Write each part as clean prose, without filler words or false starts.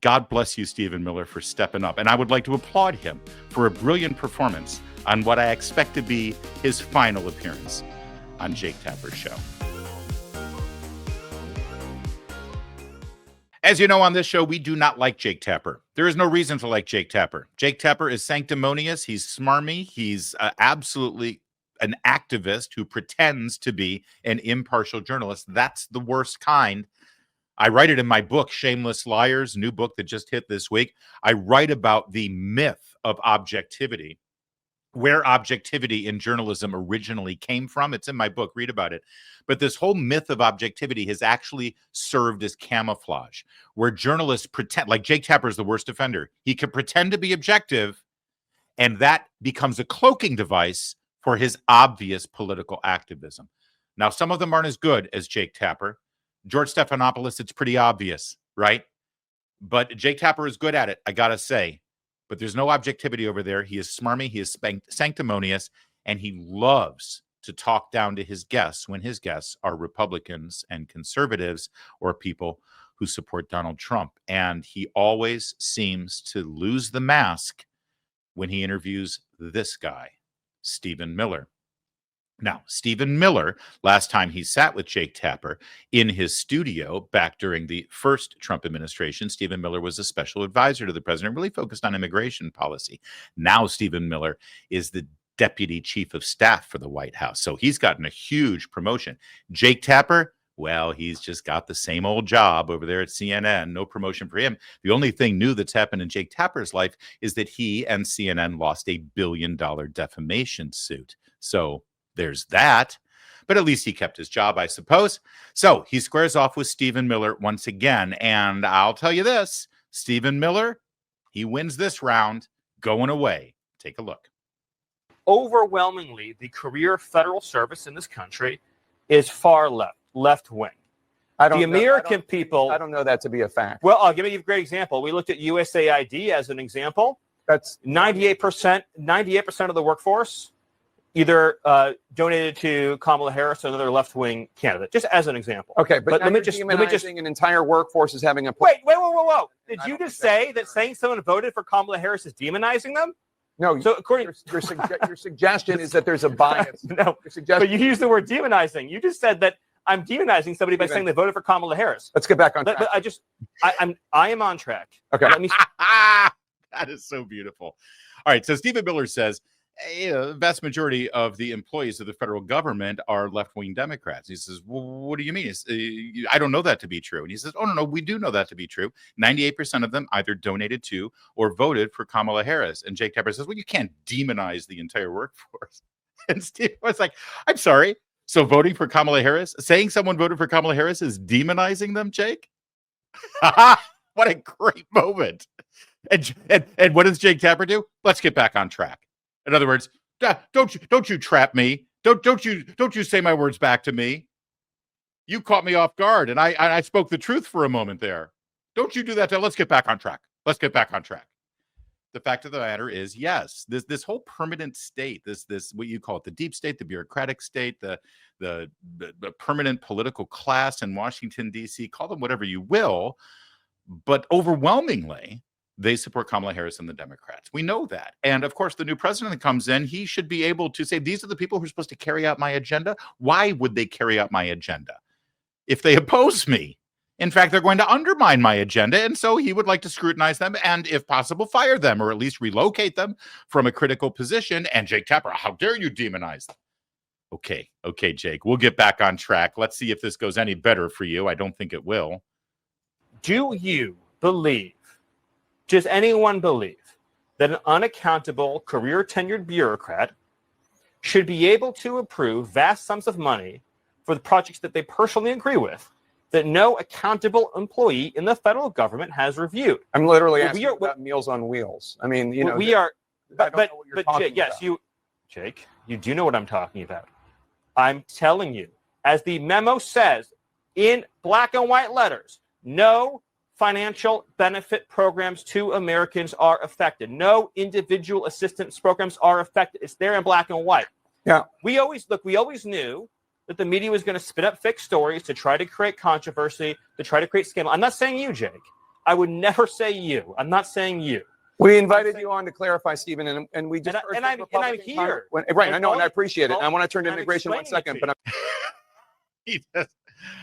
God bless you, Stephen Miller, for stepping up. And I would like to applaud him for a brilliant performance on what I expect to be his final appearance on Jake Tapper's show. As you know, on this show, we do not like Jake Tapper. There is no reason to like Jake Tapper. Jake Tapper is sanctimonious. He's smarmy. He's absolutely an activist who pretends to be an impartial journalist. That's the worst kind. I write it in my book, Shameless Liars, new book that just hit this week. I write about the myth of objectivity, where objectivity in journalism originally came from. It's in my book. Read about it. But this whole myth of objectivity has actually served as camouflage, where journalists pretend, like Jake Tapper is the worst offender. He can pretend to be objective, and that becomes a cloaking device for his obvious political activism. Now, some of them aren't as good as Jake Tapper. George Stephanopoulos, it's pretty obvious, right? But Jake Tapper is good at it, I gotta say. But there's no objectivity over there. He is smarmy, he is sanctimonious, and he loves to talk down to his guests when his guests are Republicans and conservatives or people who support Donald Trump. And he always seems to lose the mask when he interviews this guy, Stephen Miller. Now, Stephen Miller, last time he sat with Jake Tapper in his studio back during the first Trump administration, Stephen Miller was a special advisor to the president, really focused on immigration policy. Now, Stephen Miller is the deputy chief of staff for the White House. So he's gotten a huge promotion. Jake Tapper, well, he's just got the same old job over there at CNN. No promotion for him. The only thing new that's happened in Jake Tapper's life is that he and CNN lost a $1 billion defamation suit. So there's that, but at least he kept his job, I suppose. So he squares off with Stephen Miller once again. And I'll tell you this, Stephen Miller, he wins this round going away. Take a look. Overwhelmingly, the career federal service in this country is far left wing. I don't know that to be a fact. Well, I'll give you a great example. We looked at USAID as an example. That's 98% of the workforce either donated to Kamala Harris or another left-wing candidate, just as an example. Okay, but let me just an entire workforce is having a whoa. Did you just say that saying someone voted for Kamala Harris is demonizing them? No. So according your suggestion is that there's a bias. No, but you used the word demonizing. You just said that I'm demonizing somebody by saying they voted for Kamala Harris. Let's get back on track. But I am on track. Okay. That is so beautiful. All right. So Stephen Miller says, the vast majority of the employees of the federal government are left-wing Democrats. He says, well, what do you mean? I don't know that to be true. And he says, oh, no, we do know that to be true. 98% of them either donated to or voted for Kamala Harris. And Jake Tapper says, well, you can't demonize the entire workforce. And Steve was like, I'm sorry. So voting for Kamala Harris, saying someone voted for Kamala Harris is demonizing them, Jake? What a great moment. And what does Jake Tapper do? Let's get back on track. In other words, don't you trap me. Don't you say my words back to me. You caught me off guard, and I spoke the truth for a moment there. Don't you do that. Let's get back on track. Let's get back on track. The fact of the matter is, yes, this whole permanent state, this what you call it, the deep state, the bureaucratic state, the permanent political class in Washington, D.C., call them whatever you will, but overwhelmingly, they support Kamala Harris and the Democrats. We know that. And of course, the new president that comes in, he should be able to say, these are the people who are supposed to carry out my agenda. Why would they carry out my agenda if they oppose me? In fact, they're going to undermine my agenda. And so he would like to scrutinize them and, if possible, fire them or at least relocate them from a critical position. And Jake Tapper, how dare you demonize them? Okay, Jake, we'll get back on track. Let's see if this goes any better for you. I don't think it will. Do you believe, does anyone believe, that an unaccountable, career-tenured bureaucrat should be able to approve vast sums of money for the projects that they personally agree with that no accountable employee in the federal government has reviewed? I'm literally asking about Meals on Wheels. I mean, you know, we are, but Jake, yes, Jake, you do know what I'm talking about. I'm telling you, as the memo says in black and white letters, no financial benefit programs to Americans are affected. No individual assistance programs are affected. It's there in black and white. Yeah. We always knew that the media was going to spin up fake stories to try to create controversy, to try to create scandal. I'm not saying you, Jake. I would never say you. I'm not saying you. We invited you on to clarify, Stephen, and we just And I'm here. Right, And I know, and I all- appreciate it. all- I want to turn to I'm immigration in 1 explaining it second, to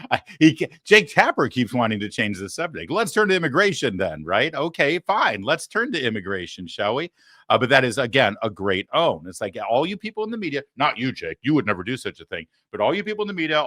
but Jake Tapper keeps wanting to change the subject. Let's turn to immigration then, right? Okay, fine. Let's turn to immigration, shall we? But that is, again, a great own. It's like all you people in the media, not you, Jake, you would never do such a thing, but all you people in the media,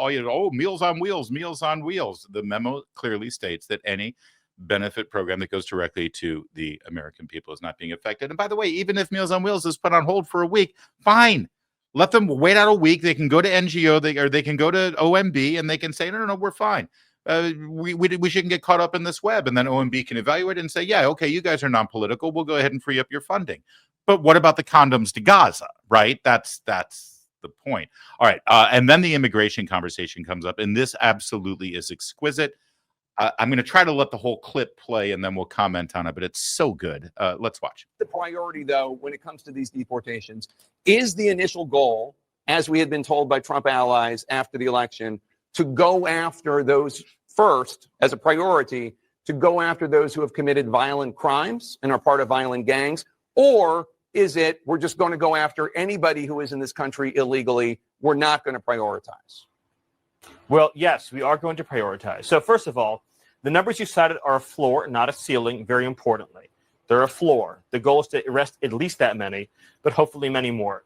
Meals on Wheels, Meals on Wheels. The memo clearly states that any benefit program that goes directly to the American people is not being affected. And by the way, even if Meals on Wheels is put on hold for a week, fine. Let them wait out a week. They can go to NGO, or they can go to OMB, and they can say, no, we're fine. We shouldn't get caught up in this web. And then OMB can evaluate it and say, yeah, okay, you guys are non-political. We'll go ahead and free up your funding. But what about the condoms to Gaza, right? That's the point. All right. And then the immigration conversation comes up, and this absolutely is exquisite. I'm going to try to let the whole clip play, and then we'll comment on it, but it's so good. Let's watch. the priority, though, when it comes to these deportations, is the initial goal, as we had been told by Trump allies after the election, to go after those first as a priority, to go after those who have committed violent crimes and are part of violent gangs? Or is it we're just going to go after anybody who is in this country illegally? We're not going to prioritize. Well, yes, we are going to prioritize. So first of all, the numbers you cited are a floor, not a ceiling, very importantly. They're a floor. The goal is to arrest at least that many, but hopefully many more.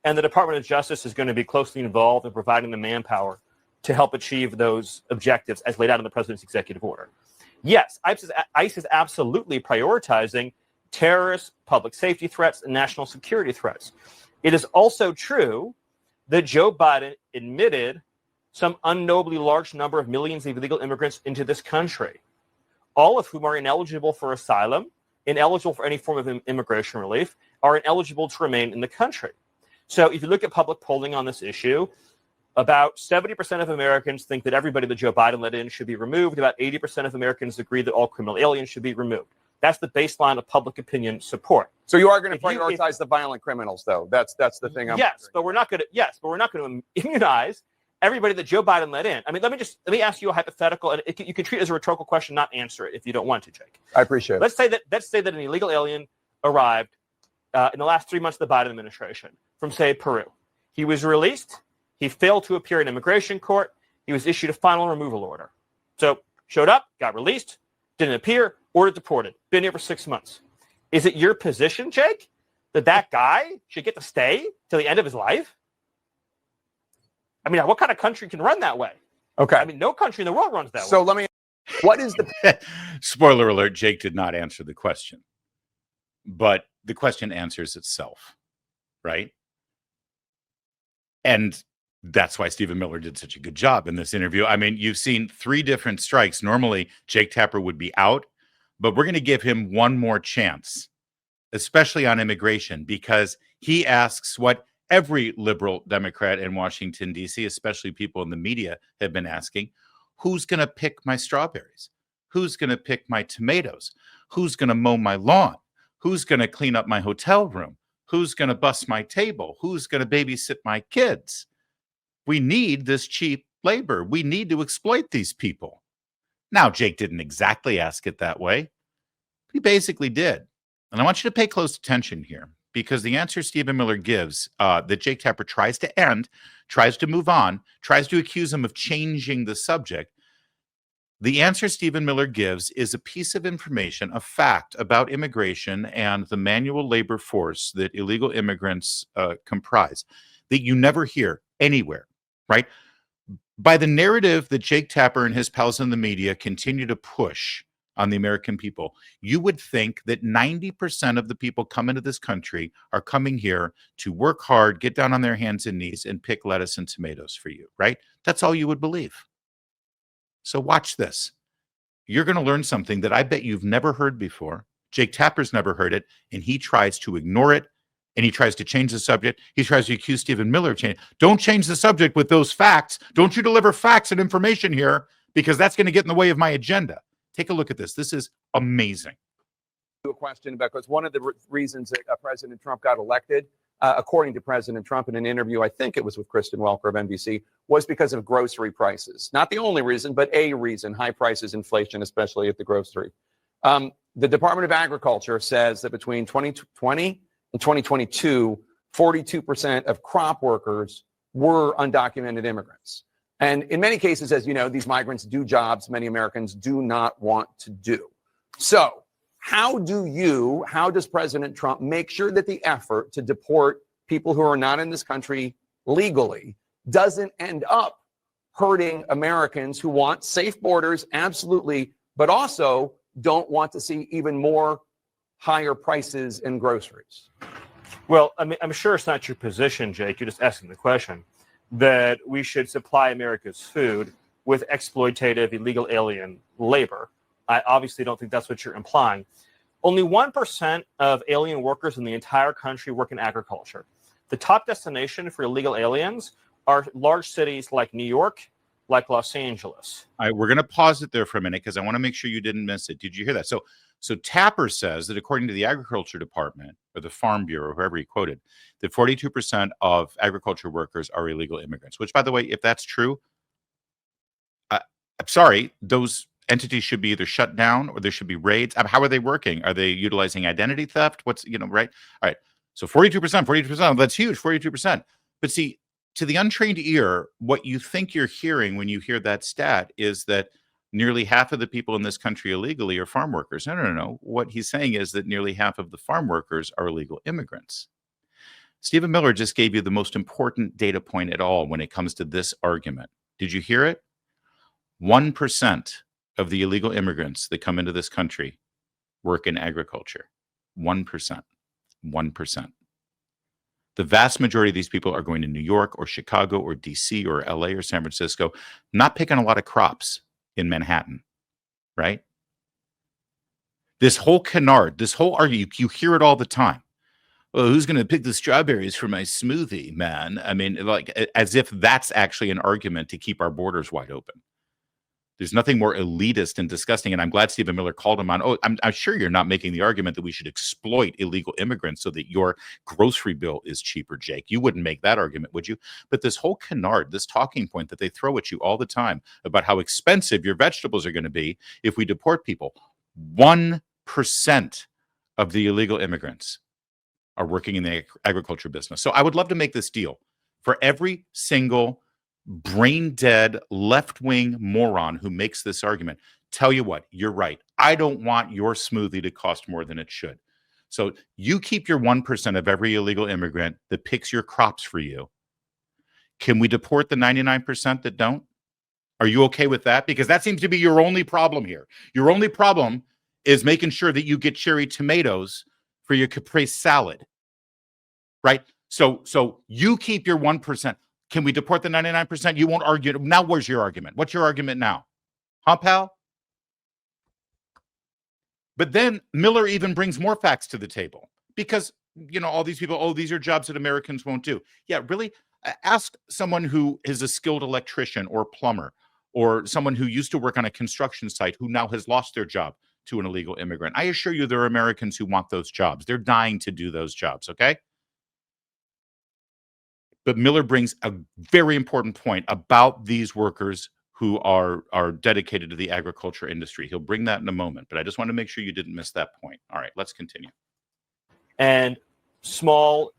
And the Department of Justice is going to be closely involved in providing the manpower to help achieve those objectives as laid out in the president's executive order. Yes, ICE is absolutely prioritizing terrorist, public safety threats, and national security threats. It is also true that Joe Biden admitted some unknowably large number of millions of illegal immigrants into this country, all of whom are ineligible for asylum, ineligible for any form of immigration relief, are ineligible to remain in the country. So if you look at public polling on this issue, about 70% of Americans think that everybody that Joe Biden let in should be removed. About 80% of Americans agree that all criminal aliens should be removed. That's the baseline of public opinion support. So you are going to prioritize the violent criminals, though. That's the thing. Yes, but we're not going to immunize everybody that Joe Biden let in. I mean, let me ask you a hypothetical, and you can treat it as a rhetorical question, not answer it if you don't want to, Jake. I appreciate it. Let's say that an illegal alien arrived in the last 3 months of the Biden administration from, say, Peru. He was released. He failed to appear in immigration court. He was issued a final removal order. So showed up, got released, didn't appear, ordered deported. Been here for 6 months. Is it your position, Jake, that guy should get to stay till the end of his life? I mean, what kind of country can run that way? Okay. I mean, no country in the world runs that way. So let me, what is the... Spoiler alert, Jake did not answer the question. But the question answers itself, right? And that's why Stephen Miller did such a good job in this interview. I mean, you've seen 3 different strikes. Normally, Jake Tapper would be out, but we're going to give him one more chance, especially on immigration, because he asks what every liberal Democrat in Washington, D.C., especially people in the media, have been asking: who's going to pick my strawberries? Who's going to pick my tomatoes? Who's going to mow my lawn? Who's going to clean up my hotel room? Who's going to bus my table? Who's going to babysit my kids? We need this cheap labor. We need to exploit these people. Now, Jake didn't exactly ask it that way. He basically did. And I want you to pay close attention here, because the answer Stephen Miller gives, that Jake Tapper tries to end, tries to move on, tries to accuse him of changing the subject. The answer Stephen Miller gives is a piece of information, a fact about immigration and the manual labor force that illegal immigrants comprise, that you never hear anywhere, right? By the narrative that Jake Tapper and his pals in the media continue to push on the American people, you would think that 90% of the people coming to this country are coming here to work hard, get down on their hands and knees, and pick lettuce and tomatoes for you, right? That's all you would believe. So watch this. You're going to learn something that I bet you've never heard before. Jake Tapper's never heard it, and he tries to ignore it, and he tries to change the subject. He tries to accuse Stephen Miller of changing. Don't change the subject with those facts. Don't you deliver facts and information here, because that's going to get in the way of my agenda. Take a look at this. This is amazing. A question about, because one of the reasons that President Trump got elected according to President Trump in an interview, I think it was with Kristen Welker of NBC, was because of grocery prices. Not the only reason, but a reason, high prices, inflation, especially at the grocery. The Department of Agriculture says that between 2020 and 2022, 42% of crop workers were undocumented immigrants. And in many cases, as you know, these migrants do jobs many Americans do not want to do. So how does President Trump make sure that the effort to deport people who are not in this country legally doesn't end up hurting Americans who want safe borders, absolutely, but also don't want to see even more higher prices in groceries? Well, I mean, I'm sure it's not your position, Jake. You're just asking the question that we should supply America's food with exploitative illegal alien labor. I obviously don't think that's what you're implying. Only 1% of alien workers in the entire country work in agriculture. The top destination for illegal aliens are large cities like New York, like Los Angeles. All right, we're going to pause it there for a minute because I want to make sure you didn't miss it. Did you hear that? So Tapper says that according to the Agriculture Department or the Farm Bureau, whoever he quoted, that 42% of agriculture workers are illegal immigrants, which, by the way, if that's true, I'm sorry, those entities should be either shut down or there should be raids. How are they working? Are they utilizing identity theft? Right? All right. So 42%, that's huge, 42%. But see, to the untrained ear, what you think you're hearing when you hear that stat is that nearly half of the people in this country illegally are farm workers. No. What he's saying is that nearly half of the farm workers are illegal immigrants. Stephen Miller just gave you the most important data point at all when it comes to this argument. Did you hear it? 1% of the illegal immigrants that come into this country work in agriculture. 1%. 1%. The vast majority of these people are going to New York or Chicago or DC or LA or San Francisco, not picking a lot of crops in Manhattan, right? This whole canard, this whole argument, you hear it all the time. Well, who's going to pick the strawberries for my smoothie, man? I mean, like, as if that's actually an argument to keep our borders wide open. There's nothing more elitist and disgusting, and I'm glad Stephen Miller called him on. Oh, I'm sure you're not making the argument that we should exploit illegal immigrants so that your grocery bill is cheaper, Jake. You wouldn't make that argument, would you? But this whole canard, this talking point that they throw at you all the time about how expensive your vegetables are going to be if we deport people, 1% of the illegal immigrants are working in the agriculture business. So I would love to make this deal. For every single brain-dead, left-wing moron who makes this argument, tell you what, you're right. I don't want your smoothie to cost more than it should. So you keep your 1% of every illegal immigrant that picks your crops for you. Can we deport the 99% that don't? Are you okay with that? Because that seems to be your only problem here. Your only problem is making sure that you get cherry tomatoes for your caprese salad, right? So you keep your 1%. Can we deport the 99%? You won't argue. Now, where's your argument? What's your argument now? Huh, pal? But then Miller even brings more facts to the table because, all these people, oh, these are jobs that Americans won't do. Yeah, really? Ask someone who is a skilled electrician or plumber or someone who used to work on a construction site who now has lost their job to an illegal immigrant. I assure you there are Americans who want those jobs. They're dying to do those jobs, okay? But Miller brings a very important point about these workers who are dedicated to the agriculture industry. He'll bring that in a moment, but I just want to make sure you didn't miss that point. All right, let's continue. And small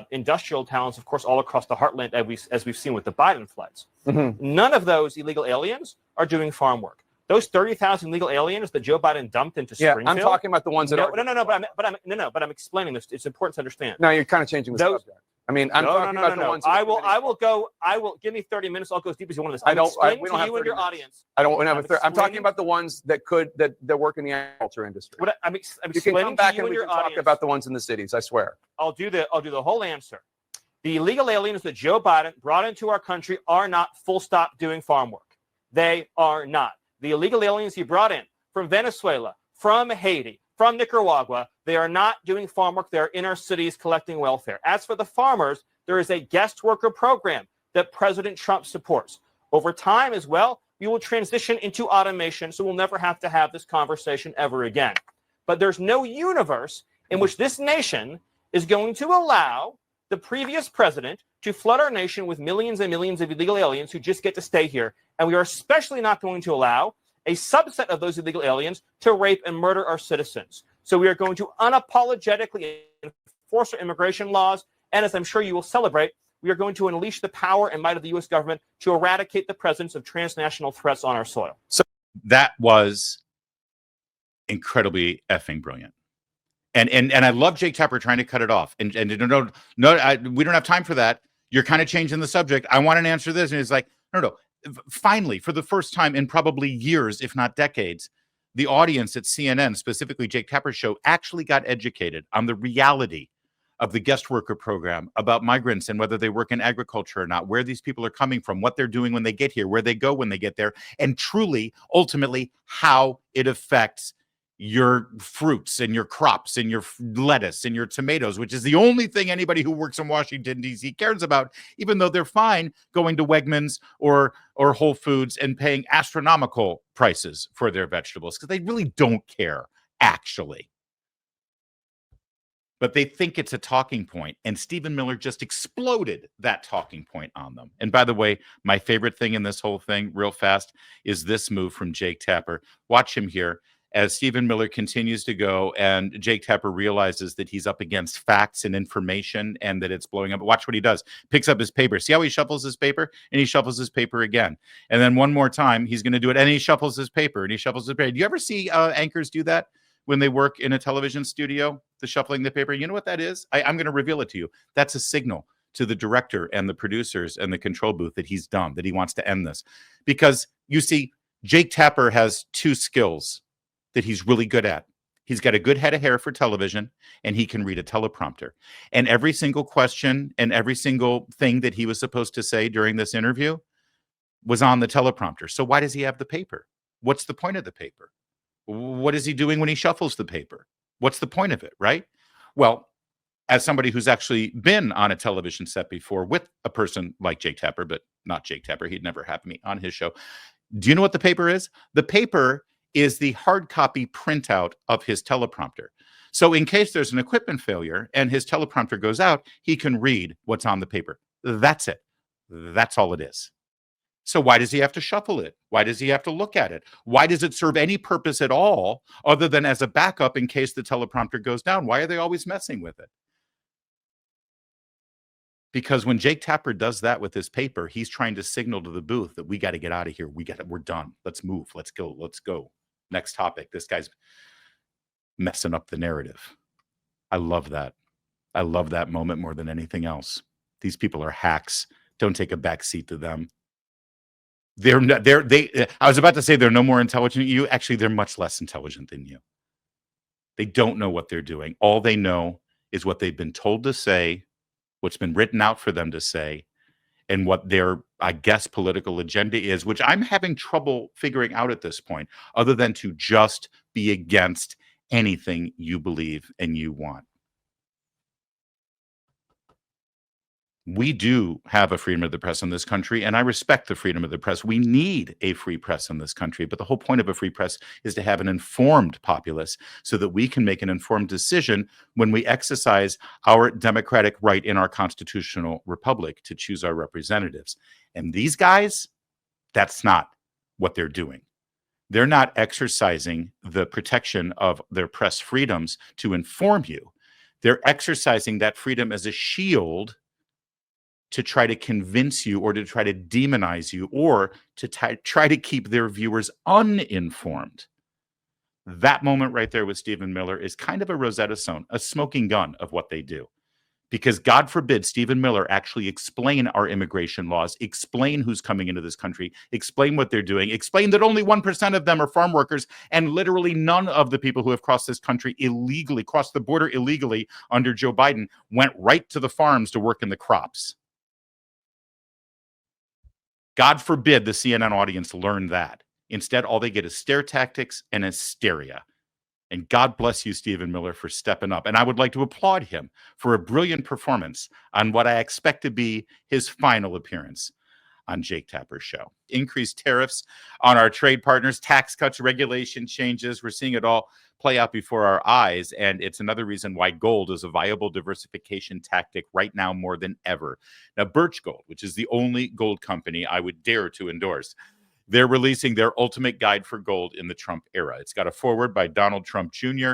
industrial towns, of course, all across the heartland, as we've seen with the Biden floods. Mm-hmm. None of those illegal aliens are doing farm work. Those 30,000 illegal aliens that Joe Biden dumped into Springfield. I'm talking about the ones that are. But I'm explaining this. It's important to understand. No, you're kind of changing the subject. I mean, I'm talking about the ones. I will give me 30 minutes. I'll go as deep as you want to this. We don't have you and your audience. I don't have a 30. I'm talking about the ones that work in the agriculture industry. I'm you can come back and we can talk about the ones in the cities. I swear. I'll do the whole answer. The illegal aliens that Joe Biden brought into our country are not full stop doing farm work. They are not. The illegal aliens he brought in from Venezuela, from Haiti, from Nicaragua, they are not doing farm work. They are in our cities collecting welfare. As for the farmers, there is a guest worker program that President Trump supports. Over time as well, we will transition into automation, so we'll never have to have this conversation ever again. But there's no universe in which this nation is going to allow the previous president to flood our nation with millions and millions of illegal aliens who just get to stay here. And we are especially not going to allow a subset of those illegal aliens to rape and murder our citizens. So we are going to unapologetically enforce our immigration laws. And as I'm sure you will celebrate, we are going to unleash the power and might of the U.S. government to eradicate the presence of transnational threats on our soil. So that was incredibly effing brilliant. And I love Jake Tapper trying to cut it off. And no, we don't have time for that. You're kind of changing the subject. I want an answer to this. And it's like, no. Finally, for the first time in probably years, if not decades, the audience at CNN, specifically Jake Tapper's show, actually got educated on the reality of the guest worker program, about migrants and whether they work in agriculture or not, where these people are coming from, what they're doing when they get here, where they go when they get there, and truly, ultimately, how it affects your fruits and your crops and your lettuce and your tomatoes, which is the only thing anybody who works in Washington, D.C. cares about, even though they're fine going to Wegmans or Whole Foods and paying astronomical prices for their vegetables, because they really don't care, actually. But they think it's a talking point, and Stephen Miller just exploded that talking point on them. And by the way, my favorite thing in this whole thing, real fast, is this move from Jake Tapper. Watch him here as Stephen Miller continues to go, and Jake Tapper realizes that he's up against facts and information and that it's blowing up. Watch what he does. Picks up his paper. See how he shuffles his paper? And he shuffles his paper again. And then one more time, he's going to do it, and he shuffles his paper, and he shuffles his paper. Do you ever see anchors do that when they work in a television studio, the shuffling the paper? You know what that is? I'm going to reveal it to you. That's a signal to the director and the producers and the control booth that he's done, that he wants to end this. Because, you see, Jake Tapper has two skills that he's really good at. He's got a good head of hair for television, and he can read a teleprompter. And every single question and every single thing that he was supposed to say during this interview was on the teleprompter. So why does he have the paper? What's the point of the paper? What is he doing when he shuffles the paper? What's the point of it, right? Well, as somebody who's actually been on a television set before with a person like Jake Tapper, but not Jake Tapper, he'd never have me on his show. Do you know what the paper is? The paper is the hard copy printout of his teleprompter. So in case there's an equipment failure and his teleprompter goes out, he can read what's on the paper. That's it. That's all it is. So why does he have to shuffle it? Why does he have to look at it? Why does it serve any purpose at all other than as a backup in case the teleprompter goes down? Why are they always messing with it? Because when Jake Tapper does that with his paper, he's trying to signal to the booth that we got to get out of here. We're done. Let's move. Let's go. Next topic. This guy's messing up the narrative. I love that. I love that moment more than anything else. These people are hacks. Don't take a back seat to them. I was about to say they're no more intelligent than you. Actually, they're much less intelligent than you. They don't know what they're doing. All they know is what they've been told to say, what's been written out for them to say, and what their, I guess, political agenda is, which I'm having trouble figuring out at this point, other than to just be against anything you believe and you want. We do have a freedom of the press in this country, and I respect the freedom of the press. We need a free press in this country, but the whole point of a free press is to have an informed populace so that we can make an informed decision when we exercise our democratic right in our constitutional republic to choose our representatives. And these guys, that's not what they're doing. They're not exercising the protection of their press freedoms to inform you. They're exercising that freedom as a shield to try to convince you or to try to demonize you or to try to keep their viewers uninformed. That moment right there with Stephen Miller is kind of a Rosetta Stone, a smoking gun of what they do. Because God forbid Stephen Miller actually explain our immigration laws, explain who's coming into this country, explain what they're doing, explain that only 1% of them are farm workers, and literally none of the people who have crossed this country illegally, crossed the border illegally under Joe Biden, went right to the farms to work in the crops. God forbid the CNN audience learn that. Instead, all they get is stare tactics and hysteria. And God bless you, Stephen Miller, for stepping up. And I would like to applaud him for a brilliant performance on what I expect to be his final appearance on Jake Tapper's show. Increased tariffs on our trade partners, tax cuts, regulation changes. We're seeing it all play out before our eyes. And it's another reason why gold is a viable diversification tactic right now more than ever. Now, Birch Gold, which is the only gold company I would dare to endorse, they're releasing their ultimate guide for gold in the Trump era. It's got a foreword by Donald Trump Jr.,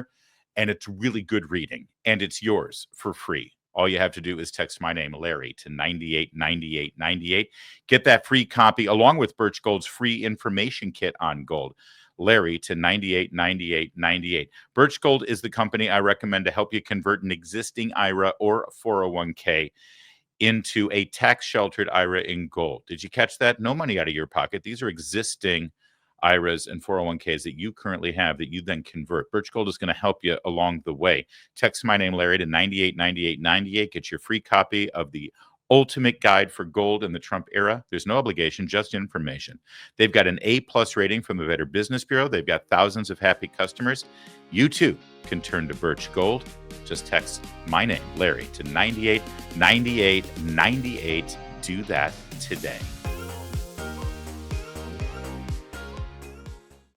and it's really good reading, and it's yours for free. All you have to do is text my name, Larry, to 989898. Get that free copy along with Birch Gold's free information kit on gold. Larry to 989898. Birch Gold is the company I recommend to help you convert an existing IRA or 401k into a tax-sheltered IRA in gold. Did you catch that? No money out of your pocket. These are existing IRAs and 401ks that you currently have that you then convert. Birch Gold is going to help you along the way. Text my name, Larry, to 989898. Get your free copy of the ultimate guide for gold in the Trump era. There's no obligation, just information. They've got an A+ rating from the Better Business Bureau. They've got thousands of happy customers. You too can turn to Birch Gold. Just text my name, Larry, to 989898. Do that today.